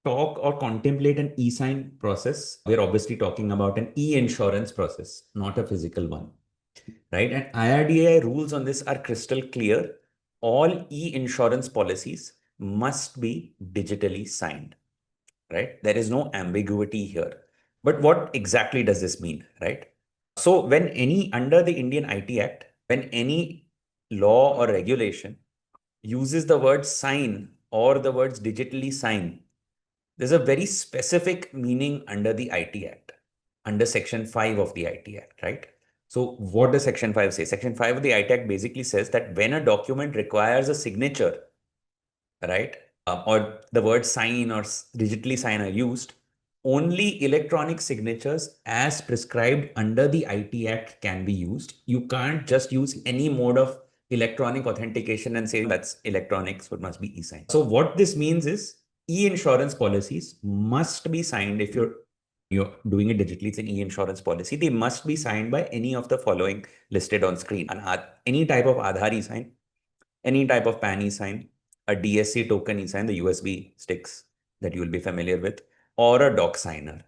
talk or contemplate an eSign process, we're obviously talking about an e-insurance process, not a physical one, right? And IRDAI rules on this are crystal clear. All e-insurance policies must be digitally signed, right? There is no ambiguity here. But what exactly does this mean, right? So under the Indian IT Act, when any law or regulation uses the word sign or the words digitally sign, there's a very specific meaning under the IT Act, under Section 5 of the IT Act, right? So what does Section 5 say? Section 5 of the IT Act basically says that when a document requires a signature, right, or the word sign or digitally sign are used, only electronic signatures as prescribed under the IT Act can be used. You can't just use any mode of electronic authentication and say that's electronic, so it must be e-sign. So what this means is e-insurance policies must be signed. If you're doing it digitally, it's an e-insurance policy. They must be signed by any of the following listed on screen. Any type of Aadhaar e-sign, any type of PAN e-sign, a DSC token e-sign, the USB sticks that you will be familiar with, or a doc signer,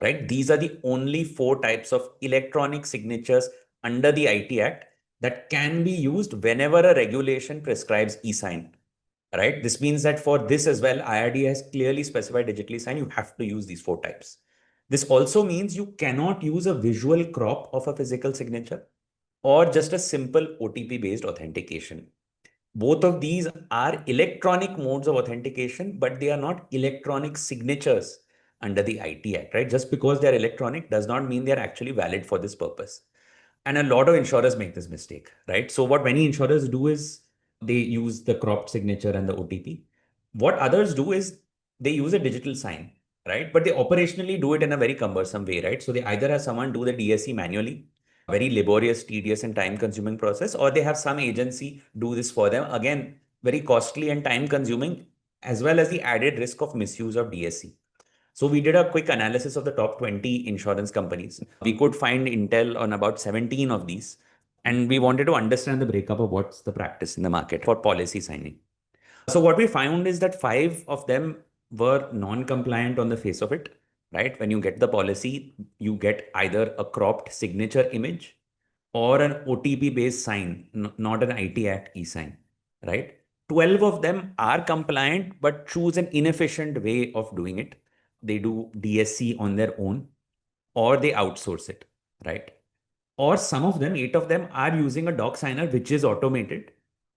right? These are the only 4 types of electronic signatures under the IT Act that can be used whenever a regulation prescribes e-sign, right? This means that for this as well, IRDAI has clearly specified digitally sign, you have to use these 4 types. This also means you cannot use a visual crop of a physical signature or just a simple OTP-based authentication. Both of these are electronic modes of authentication, but they are not electronic signatures under the IT Act, right? Just because they're electronic does not mean they're actually valid for this purpose. And a lot of insurers make this mistake, right? So what many insurers do is they use the cropped signature and the OTP. What others do is they use a digital sign, right? But they operationally do it in a very cumbersome way, right? So they either have someone do the DSC manually, very laborious, tedious, and time-consuming process, or they have some agency do this for them. Again, very costly and time-consuming, as well as the added risk of misuse of DSC. So we did a quick analysis of the top 20 insurance companies. We could find intel on about 17 of these, and we wanted to understand the breakup of what's the practice in the market for policy signing. So what we found is that 5 of them were non-compliant on the face of it, right? When you get the policy, you get either a cropped signature image or an OTP-based sign, not an IT Act e-sign, right? 12 of them are compliant, but choose an inefficient way of doing it. They do DSC on their own, or they outsource it, right? Or some of them, 8 of them, are using a doc signer, which is automated,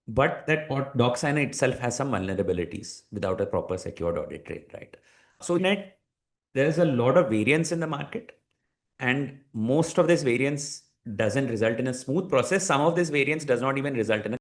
but that doc signer itself has some vulnerabilities without a proper secured audit trail, right? So net, there's a lot of variance in the market, and most of this variance doesn't result in a smooth process. Some of this variance does not even result in a